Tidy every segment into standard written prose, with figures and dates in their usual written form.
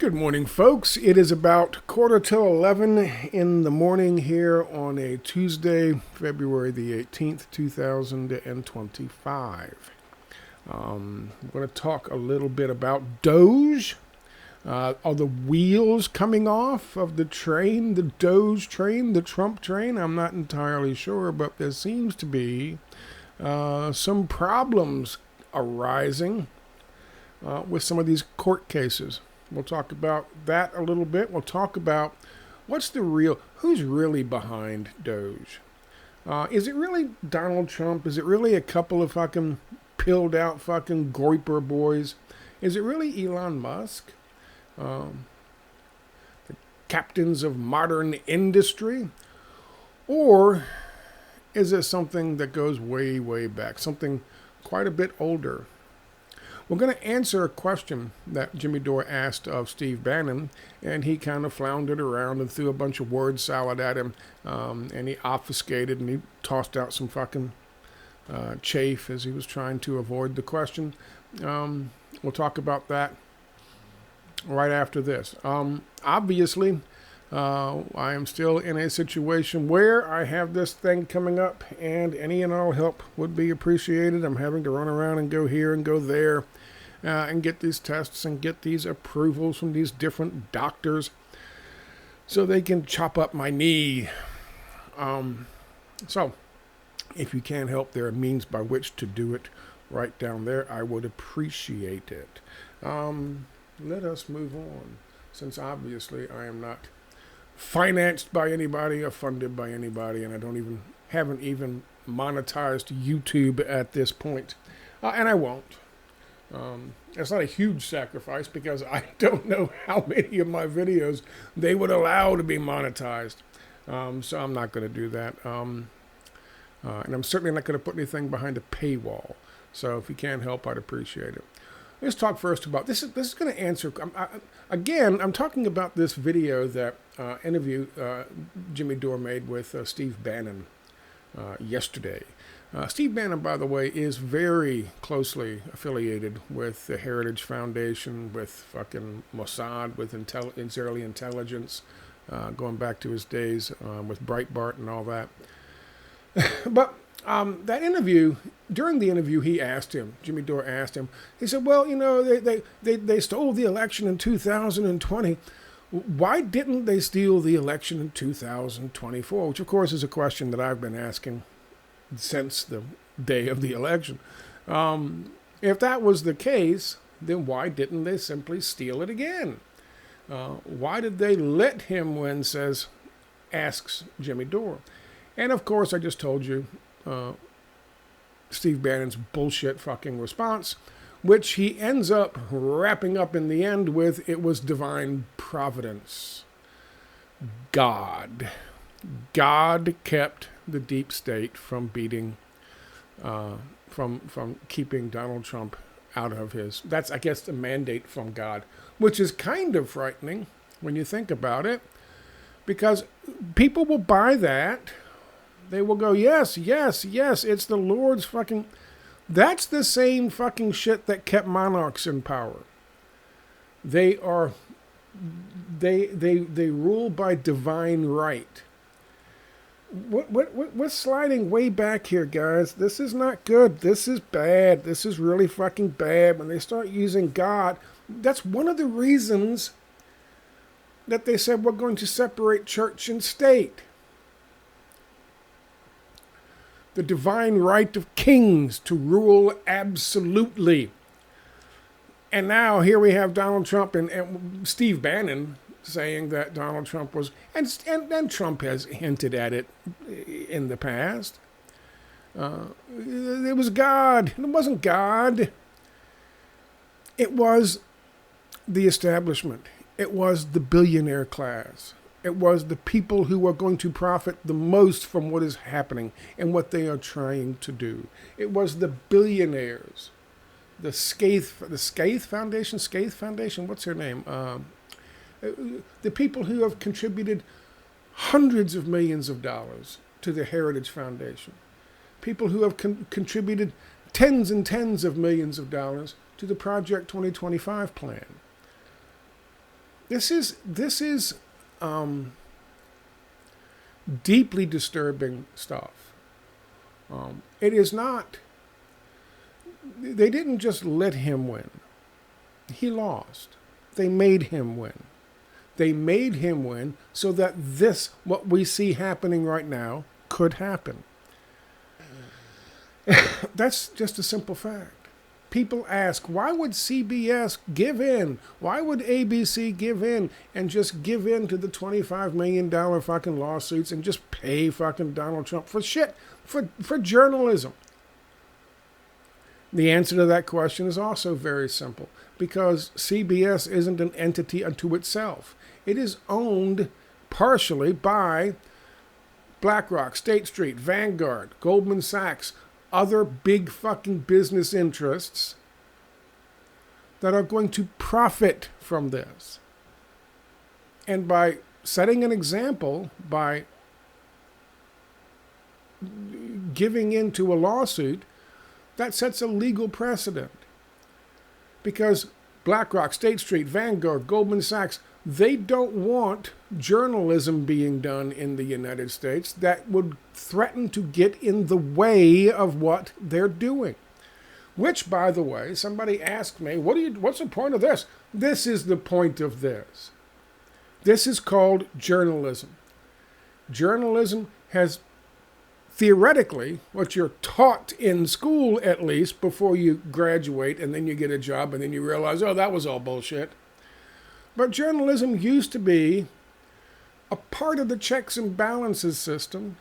Good morning, folks. It is about 11:15 in the morning here on a Tuesday, February the 18th, 2025. I'm going to talk a little bit about Doge. Are the wheels coming off of the train, the Doge train, the Trump train? I'm not entirely sure, but there seems to be some problems arising with some of these court cases. We'll talk about that a little bit. We'll talk about who's really behind Doge. Is it really Donald Trump? Is it really a couple of fucking pilled out fucking goiper boys? Is it really Elon Musk? The captains of modern industry? Or is it something that goes way, way back? Something quite a bit older? We're going to answer a question that Jimmy Dore asked of Steve Bannon, and he kind of floundered around and threw a bunch of word salad at him, and he obfuscated and he tossed out some fucking chaff as he was trying to avoid the question. We'll talk about that right after this. Obviously, I am still in a situation where I have this thing coming up, and any and all help would be appreciated. I'm having to run around and go here and go there and get these tests and get these approvals from these different doctors so they can chop up my knee. So, if you can help, there are means by which to do it right down there. I would appreciate it. Let us move on, since obviously I am not financed by anybody or funded by anybody, and I haven't even monetized YouTube at this point, and I won't. It's not a huge sacrifice because I don't know how many of my videos they would allow to be monetized, so I'm not going to do that, and I'm certainly not going to put anything behind a paywall. So if you can help, I'd appreciate it. Let's talk first about this. This is going to answer. I'm talking about this video that interview Jimmy Dore made with Steve Bannon yesterday. Steve Bannon, by the way, is very closely affiliated with the Heritage Foundation, with fucking Mossad, with Israeli intelligence, going back to his days with Breitbart and all that. But that interview, during the interview, Jimmy Dore asked him, he said, well, you know, they stole the election in 2020. Why didn't they steal the election in 2024? Which, of course, is a question that I've been asking since the day of the election. If that was the case, then why didn't they simply steal it again? Why did they let him win, asks Jimmy Dore. And, of course, I just told you Steve Bannon's bullshit fucking response, which he ends up wrapping up in the end with, it was divine providence. God kept the deep state from beating, from keeping Donald Trump out of that's, I guess, the mandate from God, which is kind of frightening when you think about it, because people will buy that. They will go, yes, it's the Lord's fucking... That's the same fucking shit that kept monarchs in power. They rule by divine right. We're sliding way back here, guys. This is not good. This is bad. This is really fucking bad. When they start using God, that's one of the reasons that they said we're going to separate church and state. The divine right of kings to rule absolutely. And now here we have Donald Trump and Steve Bannon saying that Donald Trump was, and Trump has hinted at it in the past. It was God. It wasn't God. It was the establishment. It was the billionaire class. It was the people who are going to profit the most from what is happening and what they are trying to do. It was the billionaires, the Skaith Foundation, what's her name? The people who have contributed hundreds of millions of dollars to the Heritage Foundation. People who have contributed tens and tens of millions of dollars to the Project 2025 plan. This is deeply disturbing stuff. It is not. They didn't just let him win. He lost. They made him win. They made him win so that this, what we see happening right now, could happen. That's just a simple fact. People ask, why would CBS give in? Why would ABC give in and just give in to the $25 million fucking lawsuits and just pay fucking Donald Trump for shit, for journalism? The answer to that question is also very simple, because CBS isn't an entity unto itself. It is owned partially by BlackRock, State Street, Vanguard, Goldman Sachs, other big fucking business interests that are going to profit from this. And by setting an example, by giving in to a lawsuit, that sets a legal precedent. Because BlackRock, State Street, Vanguard, Goldman Sachs, they don't want journalism being done in the United States that would threaten to get in the way of what they're doing. Which, by the way, somebody asked me, what's the point of this? This is the point of this. This is called journalism. Journalism has theoretically, what you're taught in school at least before you graduate and then you get a job and then you realize, oh, that was all bullshit. But journalism used to be a part of the checks and balances system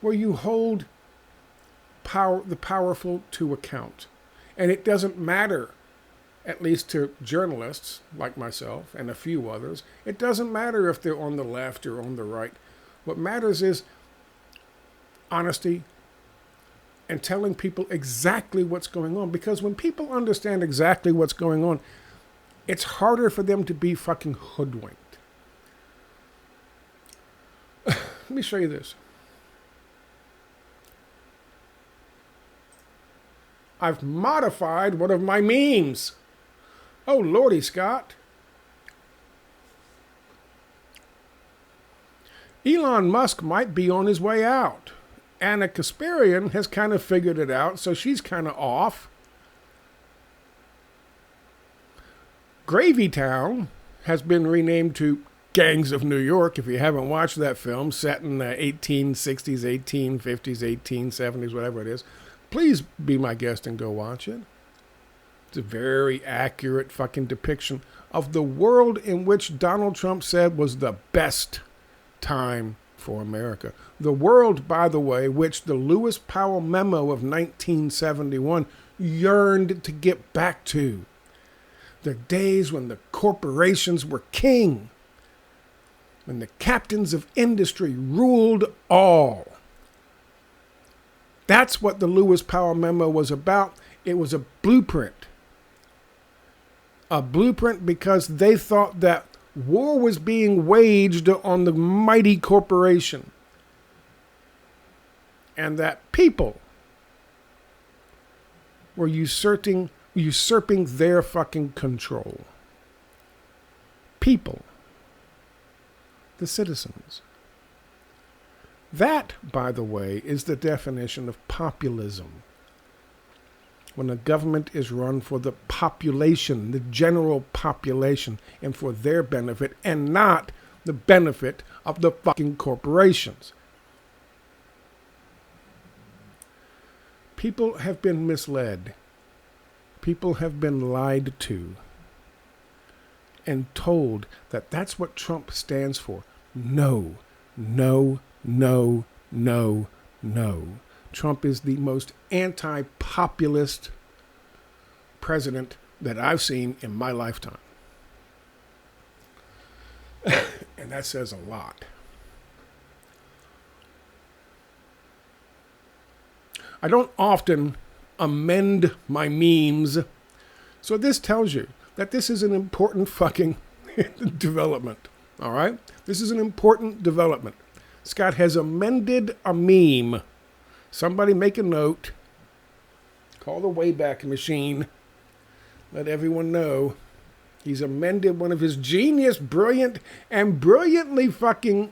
where you hold the powerful to account. And it doesn't matter, at least to journalists like myself and a few others, it doesn't matter if they're on the left or on the right. What matters is honesty and telling people exactly what's going on. Because when people understand exactly what's going on, it's harder for them to be fucking hoodwinked. Let me show you this. I've modified one of my memes. Oh, Lordy Scott. Elon Musk might be on his way out. Anna Kasparian has kind of figured it out, so she's kind of off. Gravy Town has been renamed to Gangs of New York. If you haven't watched that film, set in the 1860s, 1850s, 1870s, whatever it is, please be my guest and go watch it. It's a very accurate fucking depiction of the world in which Donald Trump said was the best time for America. The world, by the way, which the Lewis Powell Memo of 1971 yearned to get back to. The days when the corporations were king, when the captains of industry ruled all. That's what the Lewis Powell Memo was about. It was a blueprint. A blueprint because they thought that war was being waged on the mighty corporation. And that people were usurping their fucking control. People. The citizens. That, by the way, is the definition of populism. When a government is run for the population, the general population, and for their benefit, and not the benefit of the fucking corporations. People have been misled. People have been lied to and told that that's what Trump stands for. No, no, no, no, no. Trump is the most anti-populist president that I've seen in my lifetime. And that says a lot. I don't often amend my memes, so this tells you that this is an important fucking development. All right? This is an important development. Scott has amended a meme. Somebody make a note. Call the Wayback Machine. Let everyone know. He's amended one of his genius, brilliant, and brilliantly fucking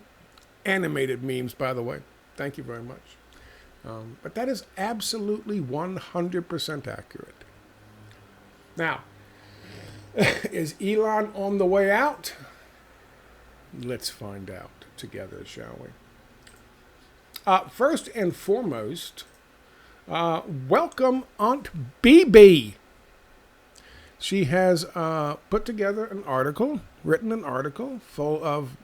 animated memes, by the way. Thank you very much. But that is absolutely 100% accurate. Now, is Elon on the way out? Let's find out together, shall we? First and foremost, welcome Aunt BB. She has put together an article, written an article full of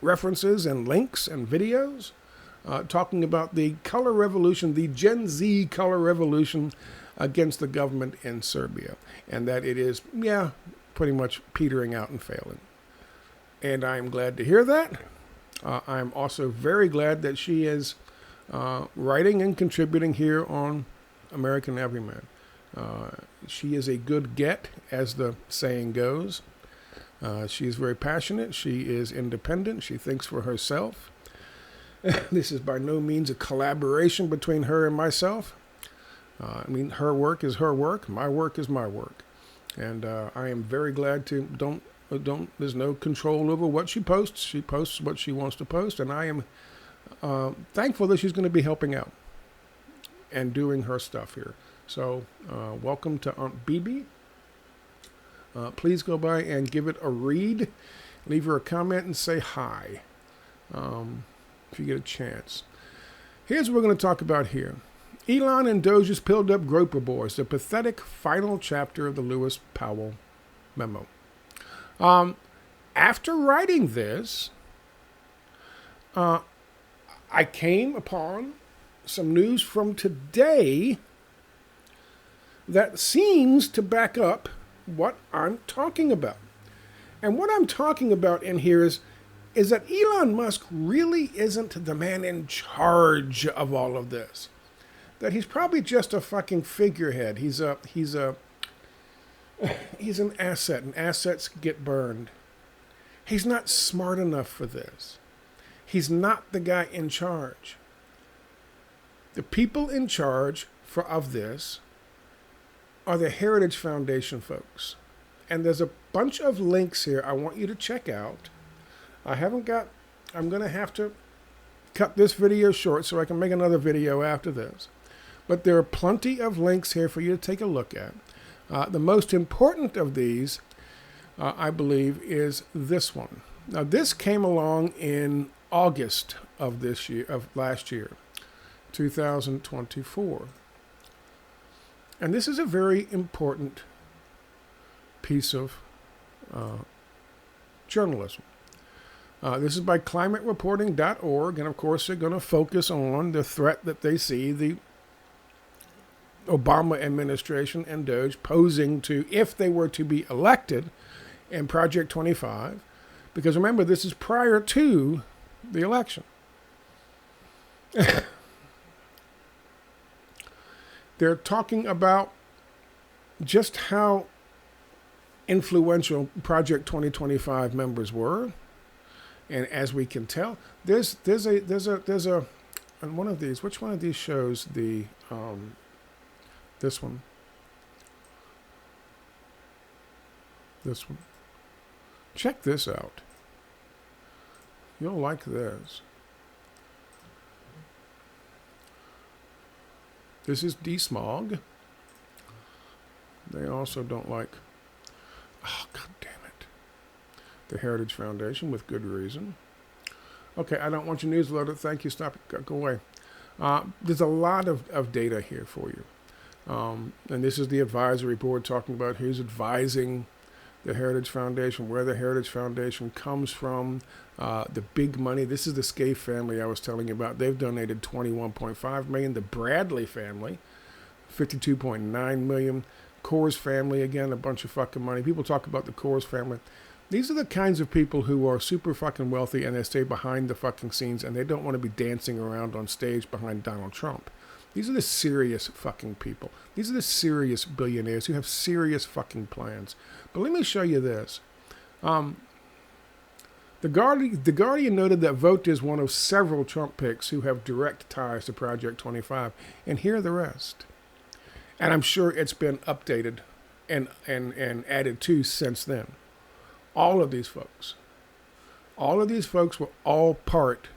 references and links and videos talking about the color revolution, the Gen Z color revolution against the government in Serbia, and that it is, pretty much petering out and failing. And I am glad to hear that. I'm also very glad that she is writing and contributing here on American Everyman. She is a good get, as the saying goes. She is very passionate. She is independent. She thinks for herself. This is by no means a collaboration between her and myself. Her work is her work. My work is my work. And I am very glad to there's no control over what she posts. She posts what she wants to post, and I am thankful that she's going to be helping out and doing her stuff here. So welcome to Aunt BB. Please go by and give it a read. Leave her a comment and say hi if you get a chance. Here's what we're going to talk about here. Elon and Doge's pilled up groper boys, the pathetic final chapter of the Lewis Powell memo. After writing this, I came upon some news from today that seems to back up what I'm talking about. And what I'm talking about in here is that Elon Musk really isn't the man in charge of all of this. That he's probably just a fucking figurehead. He's an asset, and assets get burned. He's not smart enough for this. He's not the guy in charge. The people in charge of this are the Heritage Foundation folks. And there's a bunch of links here I want you to check out. I'm going to have to cut this video short so I can make another video after this. But there are plenty of links here for you to take a look at. The most important of these, I believe, is this one. Now, this came along in August of last year, 2024. And this is a very important piece of journalism. This is by climatereporting.org, and of course they're going to focus on the threat that they see the Obama administration and Doge posing to, if they were to be elected in Project 25, because remember, this is prior to the election. They're talking about just how influential Project 2025 members were, and as we can tell, there's a on one of these. Which one of these shows the this one? This one. Check this out. You'll like this. This is desmog. They also don't like, oh, God damn it, the Heritage Foundation, with good reason. Okay, I don't want your newsletter. Thank you. Stop it. Go away. There's a lot of data here for you. And this is the advisory board talking about who's advising the Heritage Foundation, where the Heritage Foundation comes from, the big money. This is the Scaife family I was telling you about. They've donated $21.5 million. The Bradley family, $52.9 million. Coors family, again, a bunch of fucking money. People talk about the Coors family. These are the kinds of people who are super fucking wealthy, and they stay behind the fucking scenes, and they don't want to be dancing around on stage behind Donald Trump. These are the serious fucking people. These are the serious billionaires who have serious fucking plans. But let me show you this. The Guardian noted that Vogt is one of several Trump picks who have direct ties to Project 25. And here are the rest. And I'm sure it's been updated and added to since then. All of these folks were all part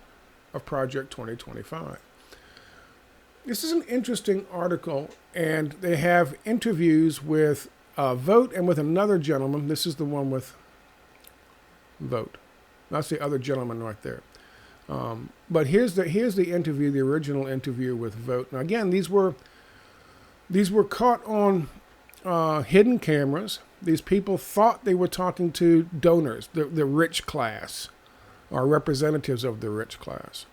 of Project 2025. This is an interesting article, and they have interviews with Vote and with another gentleman. This is the one with Vote. That's the other gentleman right there. But here's the interview, the original interview with Vote. Now again, these were caught on hidden cameras. These people thought they were talking to donors, the rich class, or representatives of the rich class.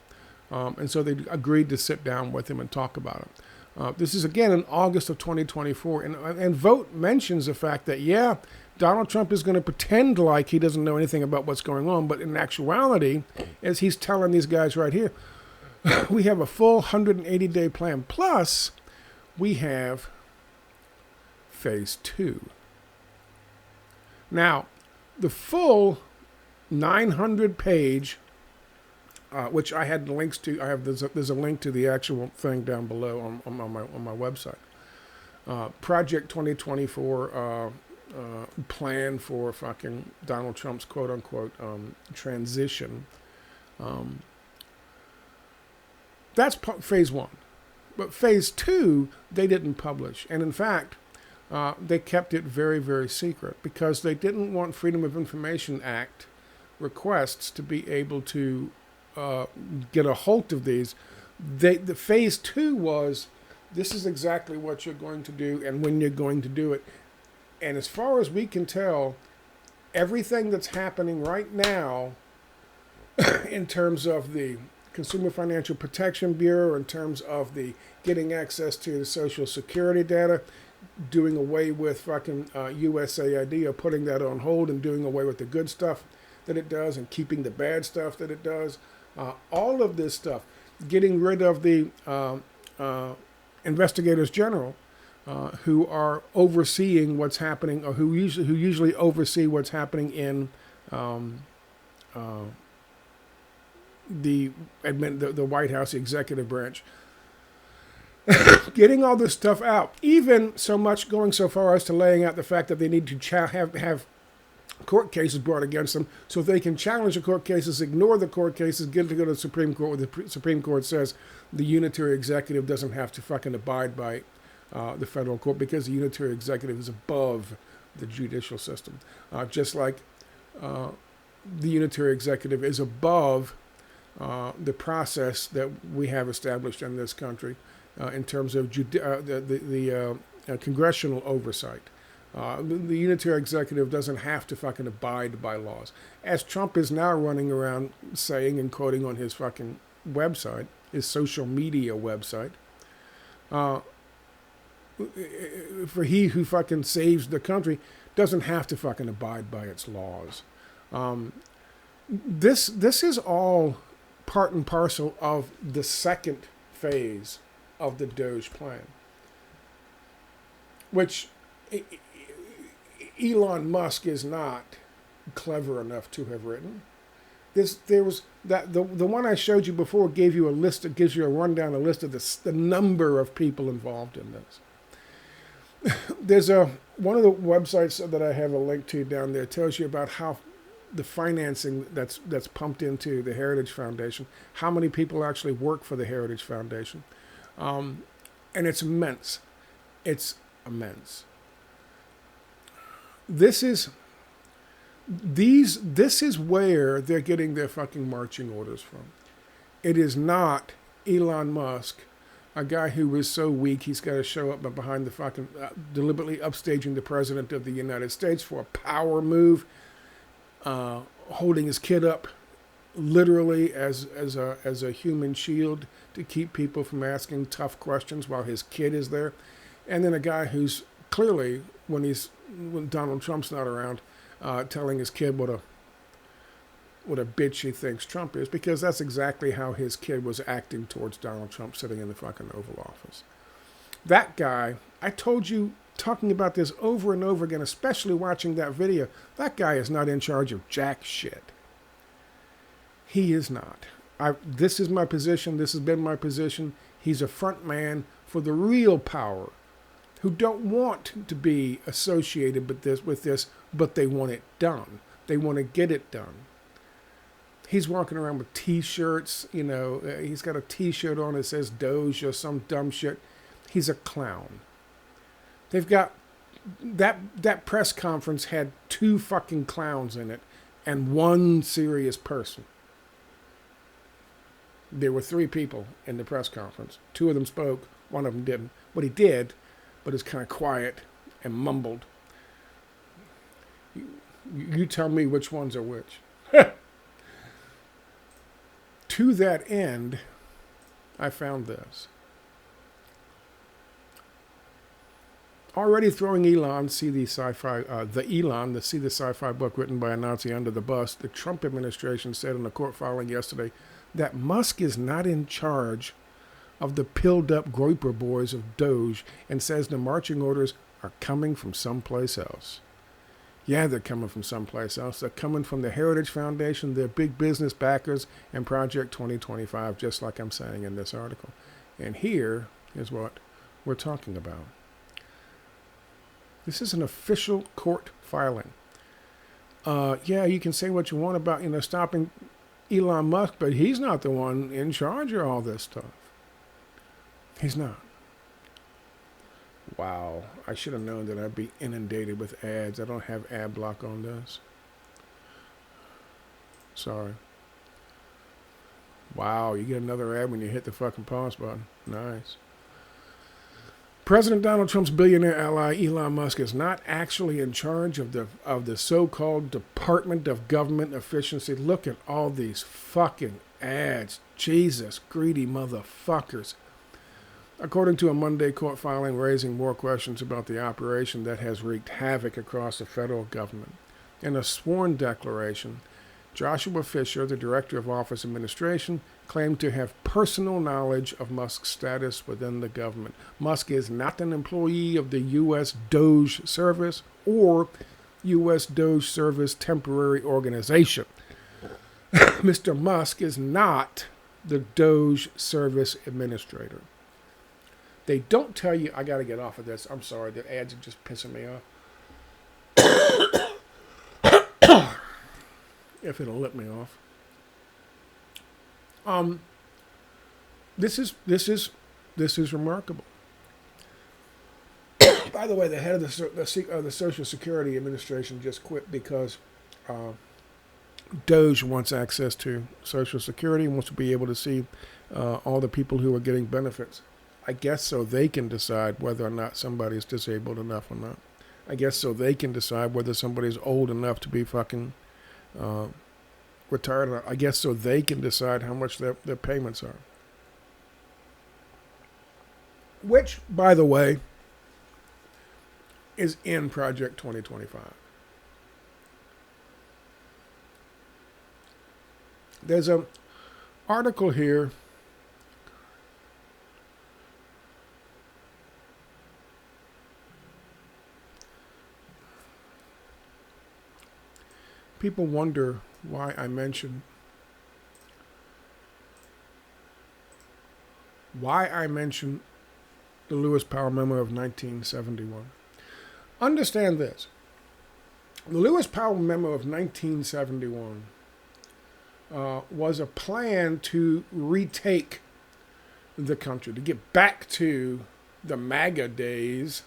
And so they agreed to sit down with him and talk about it. This is, again, in August of 2024. And Vote mentions the fact that, yeah, Donald Trump is going to pretend like he doesn't know anything about what's going on. But in actuality, as he's telling these guys right here, we have a full 180-day plan. Plus, we have phase 2. Now, the full 900-page, which I had links to. There's a link to the actual thing down below on my website. Project 2024 plan for fucking Donald Trump's quote unquote transition. That's phase 1, but phase 2 they didn't publish, and in fact, they kept it very, very secret because they didn't want Freedom of Information Act requests to be able to get a hold of these. The phase 2 was, this is exactly what you're going to do and when you're going to do it. And as far as we can tell, everything that's happening right now in terms of the Consumer Financial Protection Bureau, in terms of the getting access to the Social Security data, doing away with fucking USAID, or putting that on hold and doing away with the good stuff that it does and keeping the bad stuff that it does. All of this stuff, getting rid of the investigators general who are overseeing what's happening, or who usually oversee what's happening in the White House, the executive branch. Getting all this stuff out, even so much going so far as to laying out the fact that they need to have court cases brought against them, so they can challenge the court cases, ignore the court cases, get to go to the Supreme Court, where the Supreme Court says the unitary executive doesn't have to fucking abide by the federal court, because the unitary executive is above the judicial system, just like the unitary executive is above the process that we have established in this country in terms of the congressional oversight. The unitary executive doesn't have to fucking abide by laws. As Trump is now running around saying and quoting on his fucking website, his social media website, for he who fucking saves the country doesn't have to fucking abide by its laws. This is all part and parcel of the second phase of the Doge plan, which Elon Musk is not clever enough to have written. The one I showed you before gave you a list. It gives you a rundown, a list of the number of people involved in this. There's one of the websites that I have a link to down there tells you about how the financing that's pumped into the Heritage Foundation, how many people actually work for the Heritage Foundation, and it's immense. It's immense. This is where they're getting their fucking marching orders from. It is not Elon Musk, a guy who was so weak he's got to show up behind the fucking deliberately upstaging the president of the United States for a power move, holding his kid up literally as a human shield to keep people from asking tough questions while his kid is there, and then a guy who's clearly, when Donald Trump's not around, telling his kid what a bitch he thinks Trump is, because that's exactly how his kid was acting towards Donald Trump sitting in the fucking Oval Office. That guy, I told you, talking about this over and over again, especially watching that video, that guy is not in charge of jack shit. He is not. This is my position. This has been my position. He's a front man for the real power who don't want to be associated with this, but they want it done. They want to get it done. He's walking around with T-shirts, he's got a T-shirt on that says Doge or some dumb shit. He's a clown. They've got, that press conference had 2 fucking clowns in it and 1 serious person. There were 3 people in the press conference. 2 of them spoke, 1 of them didn't. But he did, but it's kind of quiet and mumbled. You tell me which ones are which. To that end, I found this. Already throwing Elon, see the sci-fi book written by a Nazi under the bus, the Trump administration said in a court filing yesterday that Musk is not in charge of the pilled-up Groyper boys of Doge and says the marching orders are coming from someplace else. Yeah, they're coming from someplace else. They're coming from the Heritage Foundation, their big business backers, and Project 2025, just like I'm saying in this article. And here is what we're talking about. This is an official court filing. Yeah, you can say what you want about, stopping Elon Musk, but he's not the one in charge of all this stuff. He's not. Wow, I should have known that I'd be inundated with ads. I don't have ad block on this. Sorry. Wow, you get another ad when you hit the fucking pause button. Nice. President Donald Trump's billionaire ally Elon Musk is not actually in charge of the so-called Department of Government Efficiency. Look at all these fucking ads. Jesus, greedy motherfuckers. According to a Monday court filing raising more questions about the operation that has wreaked havoc across the federal government. In a sworn declaration, Joshua Fisher, the Director of Office Administration, claimed to have personal knowledge of Musk's status within the government. Musk is not an employee of the U.S. Doge Service or U.S. Doge Service Temporary Organization. Mr. Musk is not the Doge Service Administrator. They don't tell you, I got to get off of this. I'm sorry, the ads are just pissing me off. If it'll let me off. This is remarkable. By the way, the head of the Social Security Administration just quit because Doge wants access to Social Security and wants to be able to see all the people who are getting benefits. I guess so they can decide whether or not somebody's disabled enough or not. I guess so they can decide whether somebody's old enough to be fucking retired or not. I guess so they can decide how much their payments are. Which, by the way, is in Project 2025. There's an article here people wonder why I mention the Lewis Powell Memo of 1971. Understand this. The Lewis Powell Memo of 1971 was a plan to retake the country, to get back to the MAGA days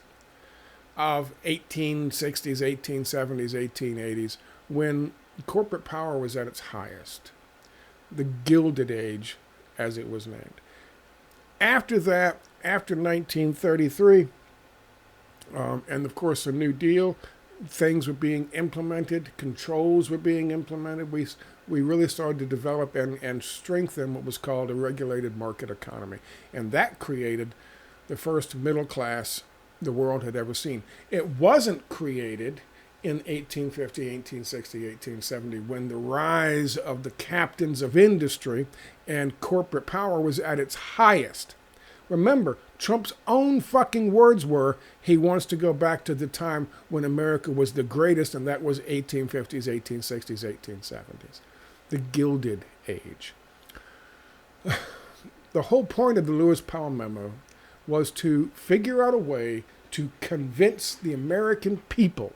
of 1860s, 1870s, 1880s, when corporate power was at its highest, the Gilded Age, as it was named. After that, after 1933, and of course the New Deal, things were being implemented, controls were being implemented. We really started to develop and strengthen what was called a regulated market economy. And that created the first middle class the world had ever seen. It wasn't created in 1850, 1860, 1870, when the rise of the captains of industry and corporate power was at its highest. Remember, Trump's own fucking words were he wants to go back to the time when America was the greatest, and that was 1850s, 1860s, 1870s. The Gilded Age. The whole point of the Lewis Powell Memo was to figure out a way to convince the American people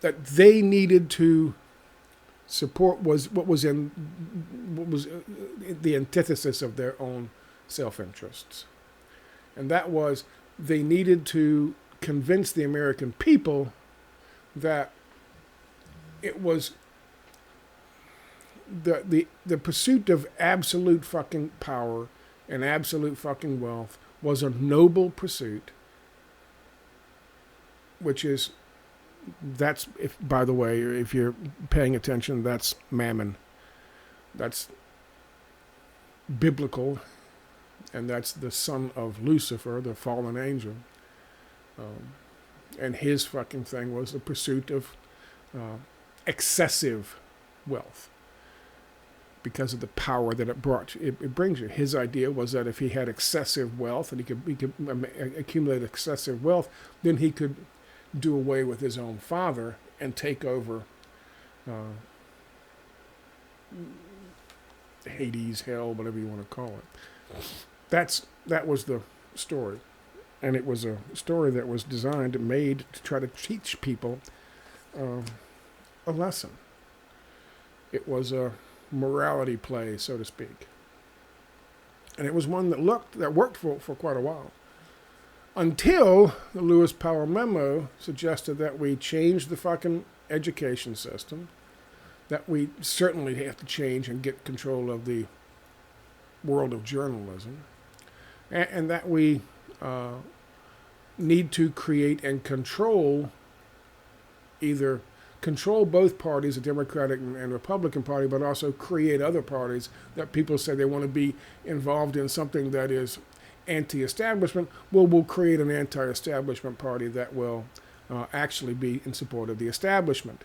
that they needed to support what was the antithesis of their own self-interests. And that was they needed to convince the American people that it was the pursuit of absolute fucking power and absolute fucking wealth was a noble pursuit, which is, that's, if, by the way, if you're paying attention, that's mammon. That's biblical, and that's the son of Lucifer, the fallen angel. And his fucking thing was the pursuit of excessive wealth because of the power that it brought. It brings you. His idea was that if he had excessive wealth and he could accumulate excessive wealth, then he could do away with his own father and take over Hades, hell, whatever you want to call it. That was the story. And it was a story that was designed and made to try to teach people a lesson. It was a morality play, so to speak. And it was one that worked for quite a while. Until the Lewis Powell Memo suggested that we change the fucking education system, that we certainly have to change and get control of the world of journalism, and that we need to create and control both parties, the Democratic and Republican Party, but also create other parties that people say they want to be involved in something that is anti-establishment. Well, we'll create an anti-establishment party that will actually be in support of the establishment.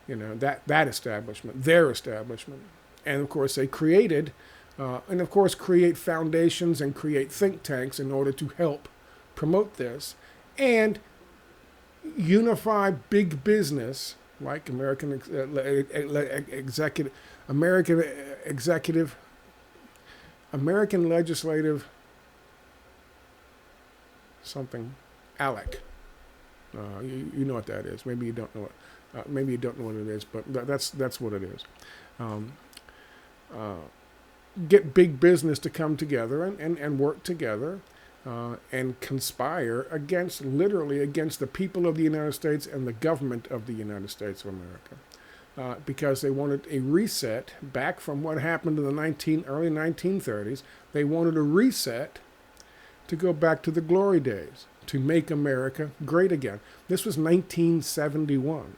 You know, that establishment, their establishment. And of course they create foundations and create think tanks in order to help promote this and unify big business like American legislative something, ALEC. You know what that is. Maybe you don't know it. Maybe you don't know what it is, but that's what it is. Get big business to come together and work together and conspire literally against the people of the United States and the government of the United States of America. Because they wanted a reset back from what happened in the early 1930s. They wanted a reset to go back to the glory days, to make America great again. This was 1971.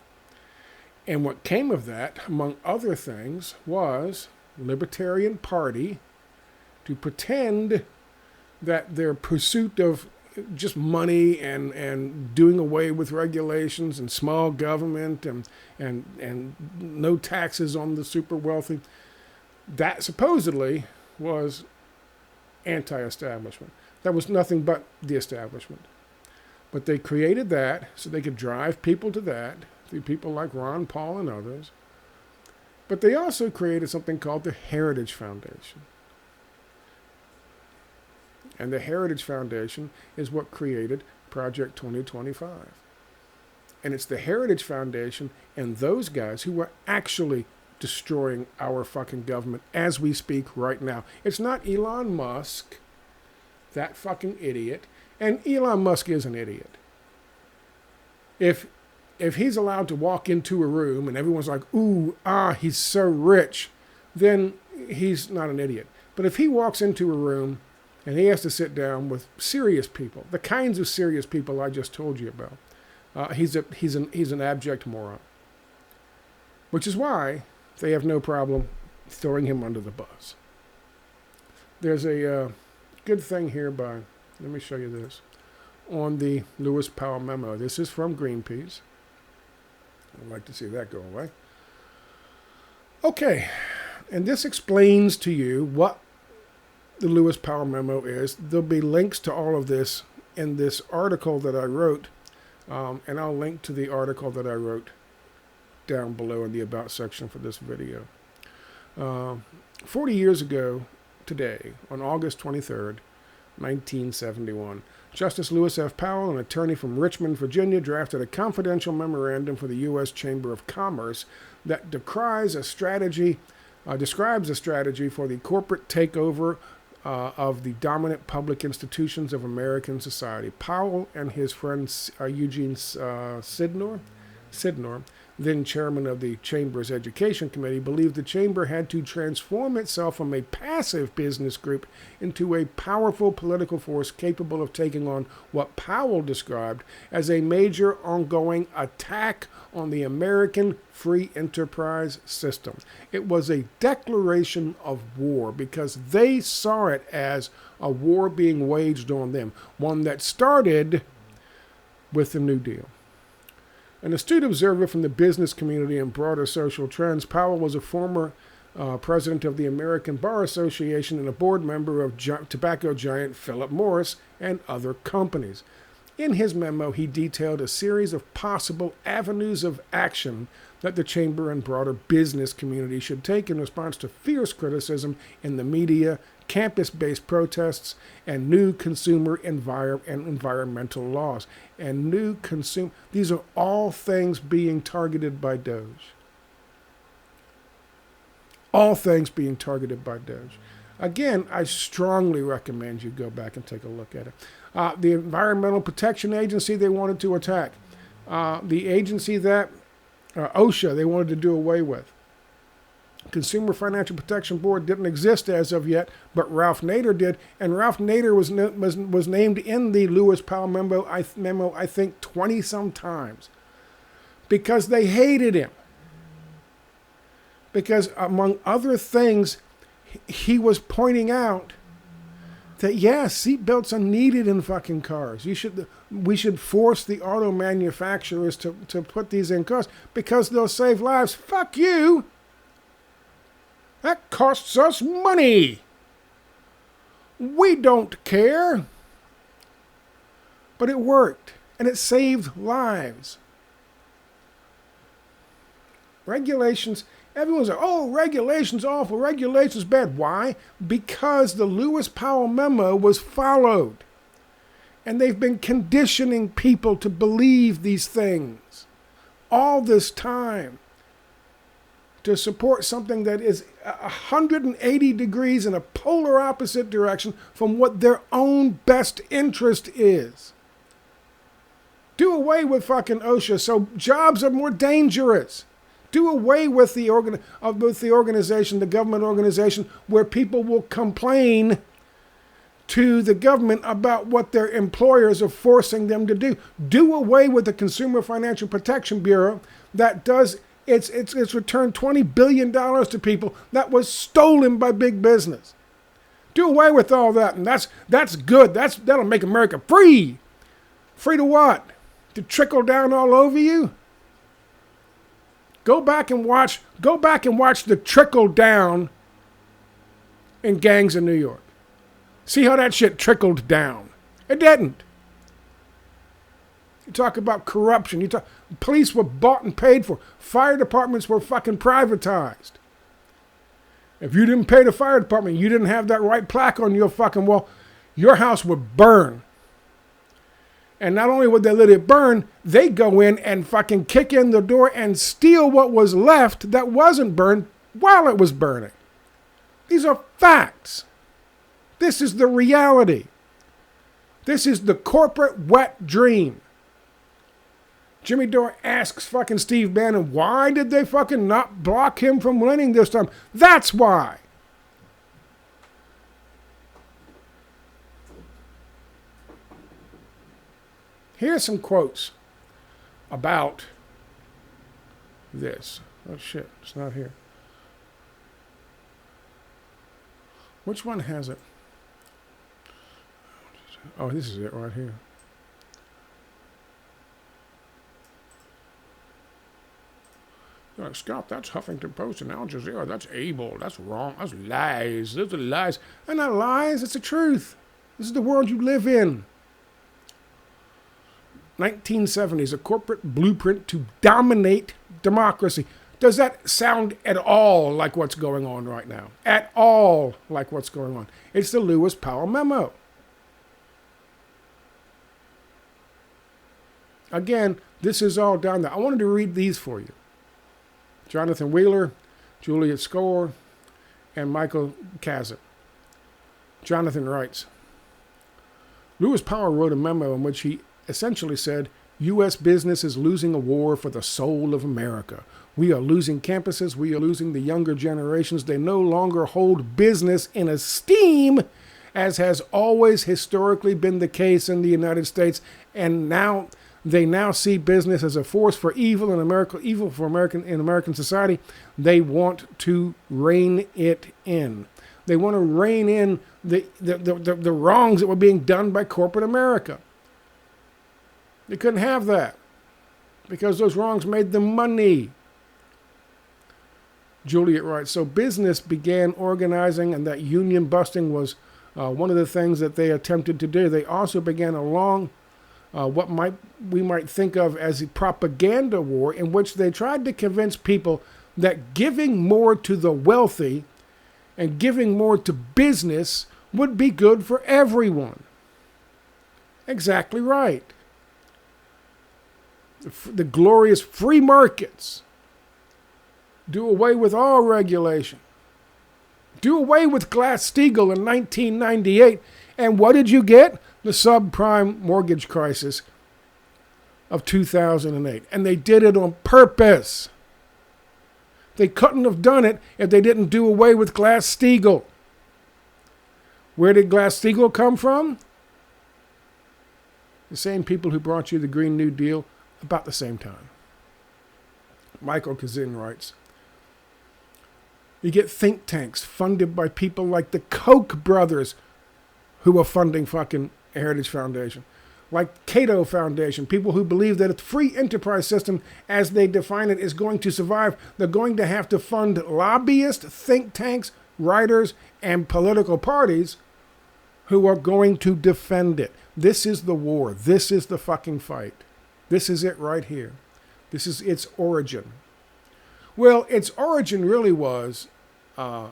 And what came of that, among other things, was Libertarian Party to pretend that their pursuit of just money and doing away with regulations and small government and no taxes on the super wealthy, that supposedly was anti-establishment. That was nothing but the establishment. But they created that so they could drive people to that, through people like Ron Paul and others. But they also created something called the Heritage Foundation. And the Heritage Foundation is what created Project 2025. And it's the Heritage Foundation and those guys who are actually destroying our fucking government as we speak right now. It's not Elon Musk, that fucking idiot. And Elon Musk is an idiot. If he's allowed to walk into a room and everyone's like, ooh, he's so rich, then he's not an idiot. But if he walks into a room and he has to sit down with serious people, the kinds of serious people I just told you about, he's an abject moron. Which is why they have no problem throwing him under the bus. There's a good thing here let me show you this, on the Lewis Powell Memo. This is from Greenpeace. I'd like to see that go away. Okay, and this explains to you what the Lewis Powell Memo is. There'll be links to all of this in this article that I wrote, and I'll link to the article that I wrote down below in the About section for this video. 40 years ago today, on August 23rd, 1971, Justice Lewis F. Powell, an attorney from Richmond, Virginia, drafted a confidential memorandum for the U.S. Chamber of Commerce that describes a strategy for the corporate takeover of the dominant public institutions of American society. Powell and his friend Eugene Sidnor, then chairman of the Chamber's Education Committee, believed the Chamber had to transform itself from a passive business group into a powerful political force capable of taking on what Powell described as a major ongoing attack on the American free enterprise system. It was a declaration of war because they saw it as a war being waged on them, one that started with the New Deal. An astute observer from the business community and broader social trends, Powell was a former president of the American Bar Association and a board member of tobacco giant Philip Morris and other companies. In his memo, he detailed a series of possible avenues of action that the chamber and broader business community should take in response to fierce criticism in the media, campus-based protests, and new consumer environmental laws. These are all things being targeted by Doge. All things being targeted by Doge. Again, I strongly recommend you go back and take a look at it. The Environmental Protection Agency they wanted to attack. The agency that OSHA they wanted to do away with. Consumer Financial Protection Board didn't exist as of yet, but Ralph Nader did, and Ralph Nader was named in the Lewis Powell memo, I think 20-some times, because they hated him. Because among other things, he was pointing out that seatbelts are needed in fucking cars. We should force the auto manufacturers to put these in cars because they'll save lives. Fuck you! That costs us money. We don't care. But it worked, and it saved lives. Regulations, everyone's like, oh, regulation's awful, regulation's bad. Why? Because the Lewis Powell memo was followed. And they've been conditioning people to believe these things all this time, to support something that is 180 degrees in a polar opposite direction from what their own best interest is. Do away with fucking OSHA so jobs are more dangerous. Do away with the organization, the government organization, where people will complain to the government about what their employers are forcing them to do. Do away with the Consumer Financial Protection Bureau that does it's returned $20 billion to people that was stolen by big business. Do away with all that, and that's good. That'll make America free. Free to what? To trickle down all over you? Go back and watch the trickle down in gangs in New York. See how that shit trickled down. It didn't. You talk about corruption. Police were bought and paid for. Fire departments were fucking privatized. If you didn't pay the fire department, you didn't have that right plaque on your fucking wall, your house would burn. And not only would they let it burn, they go in and fucking kick in the door and steal what was left that wasn't burned while it was burning. These are facts. This is the reality. This is the corporate wet dream. Jimmy Dore asks fucking Steve Bannon, why did they fucking not block him from winning this time? That's why. Here's some quotes about this. Oh shit, it's not here. Which one has it? Oh, this is it right here. You're like, Scott, that's Huffington Post and Al Jazeera. That's Able. That's wrong. That's lies. Those are lies. They're not lies. It's the truth. This is the world you live in. 1970s, a corporate blueprint to dominate democracy. Does that sound at all like what's going on right now? At all like what's going on? It's the Lewis Powell memo. Again, this is all down there. I wanted to read these for you. Jonathan Wheeler, Juliet Score, and Michael Kazin. Jonathan writes, Lewis Powell wrote a memo in which he essentially said, U.S. business is losing a war for the soul of America. We are losing campuses. We are losing the younger generations. They no longer hold business in esteem, as has always historically been the case in the United States. And now they now see business as a force for evil in America, evil for American society. They want to rein it in. They want to rein in the wrongs that were being done by corporate America. They couldn't have that because those wrongs made them money. Juliet writes, so business began organizing, and that union busting was one of the things that they attempted to do. They also began a long, what we might think of as a propaganda war, in which they tried to convince people that giving more to the wealthy and giving more to business would be good for everyone. Exactly right. The glorious free markets. Do away with all regulation. Do away with Glass-Steagall in 1998. And what did you get? The subprime mortgage crisis of 2008. And they did it on purpose. They couldn't have done it if they didn't do away with Glass-Steagall. Where did Glass-Steagall come from? The same people who brought you the Green New Deal about the same time. Michael Kazin writes, you get think tanks funded by people like the Koch brothers who are funding fucking Heritage Foundation. Like Cato Foundation, people who believe that a free enterprise system, as they define it, is going to survive. They're going to have to fund lobbyists, think tanks, writers, and political parties who are going to defend it. This is the war. This is the fucking fight. This is it right here. This is its origin. Well, its origin really was the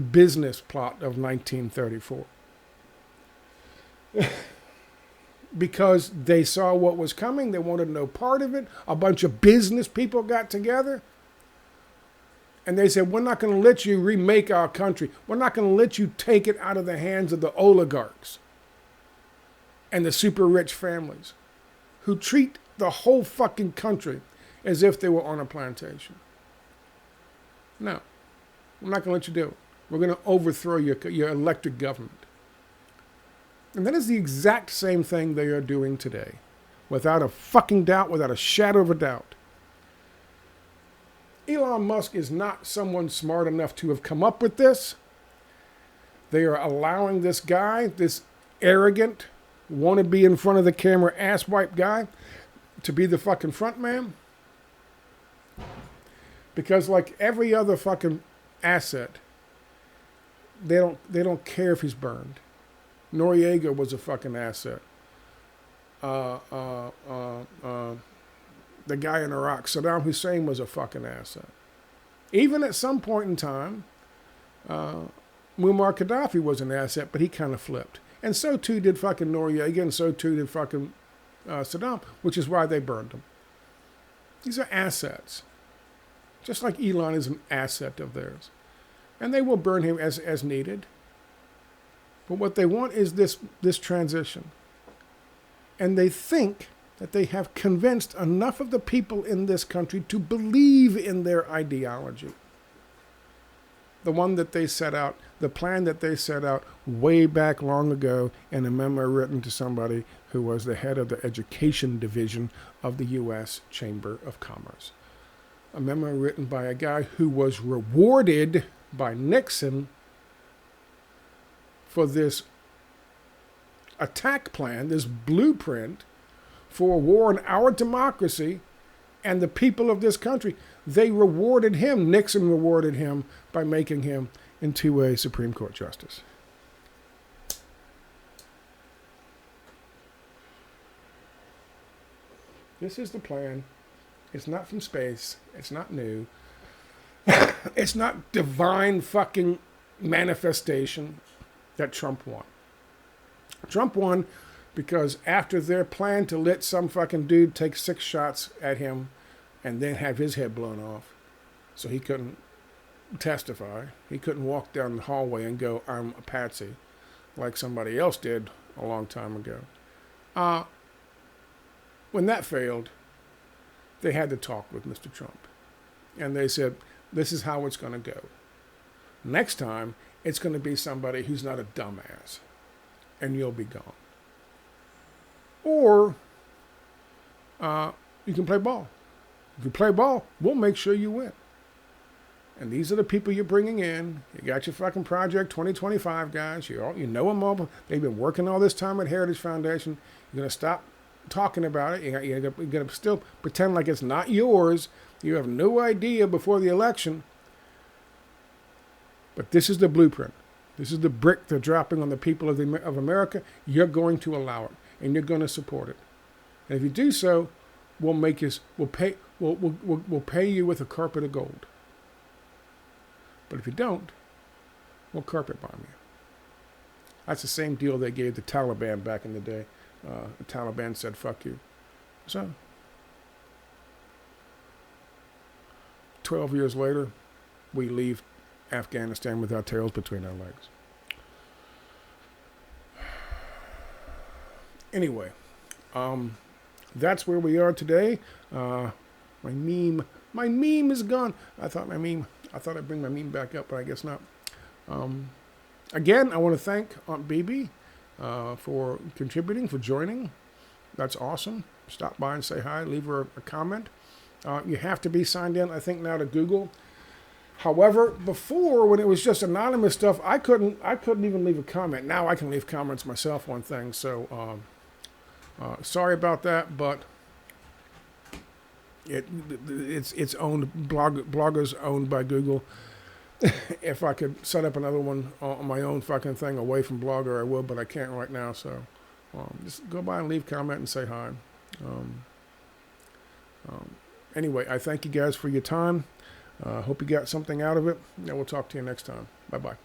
business plot of 1934. Because they saw what was coming. They wanted no part of it. A bunch of business people got together. And they said, we're not going to let you remake our country. We're not going to let you take it out of the hands of the oligarchs and the super rich families who treat the whole fucking country as if they were on a plantation. No, we're not going to let you do it. We're going to overthrow your elected government. And that is the exact same thing they are doing today. Without a fucking doubt, without a shadow of a doubt. Elon Musk is not someone smart enough to have come up with this. They are allowing this guy, this arrogant, want to be in front of the camera asswipe guy, to be the fucking front man. Because like every other fucking asset, they don't care if he's burned. Noriega was a fucking asset. The guy in Iraq, Saddam Hussein, was a fucking asset. Even at some point in time, Muammar Gaddafi was an asset, but he kind of flipped. And so too did fucking Noriega, and so too did fucking Saddam, which is why they burned him. These are assets. Just like Elon is an asset of theirs. And they will burn him as needed. But what they want is this transition. And they think that they have convinced enough of the people in this country to believe in their ideology. The one that they set out, the plan that they set out way back long ago in a memo written to somebody who was the head of the education division of the U.S. Chamber of Commerce. A memo written by a guy who was rewarded by Nixon for this attack plan, this blueprint for a war on our democracy and the people of this country. They rewarded him, Nixon rewarded him by making him into a Supreme Court justice. This is the plan. It's not from space. It's not new. It's not divine fucking manifestation that Trump won. Trump won Because after their plan to let some fucking dude take 6 shots at him and then have his head blown off so he couldn't testify, he couldn't walk down the hallway and go, I'm a patsy, like somebody else did a long time ago. When that failed, they had to talk with Mr. Trump. And they said, this is how it's going to go. Next time, it's going to be somebody who's not a dumbass. And you'll be gone. Or you can play ball. If you play ball, we'll make sure you win. And these are the people you're bringing in. You got your fucking Project 2025 guys. You know them all. They've been working all this time at Heritage Foundation. You're going to stop talking about it. You're going to still pretend like it's not yours. You have no idea before the election. But this is the blueprint. This is the brick they're dropping on the people of America. You're going to allow it, and you're going to support it. And if you do so, we'll pay you with a carpet of gold. But if you don't, we'll carpet bomb you. That's the same deal they gave the Taliban back in the day. The Taliban said, fuck you. So, 12 years later, we leave Afghanistan with our tails between our legs. Anyway, that's where we are today. My meme is gone. I thought I'd bring my meme back up, but I guess not. Again, I want to thank Aunt BB for contributing, for joining. That's awesome. Stop by and say hi. Leave her a comment. You have to be signed in, I think, now to Google. However, before, when it was just anonymous stuff, I couldn't even leave a comment. Now I can leave comments myself on things. So sorry about that, but it's owned, bloggers owned by Google. If I could set up another one on my own fucking thing away from Blogger, I would, but I can't right now. So just go by and leave a comment and say hi. Anyway, I thank you guys for your time. Hope you got something out of it. And we'll talk to you next time. Bye-bye.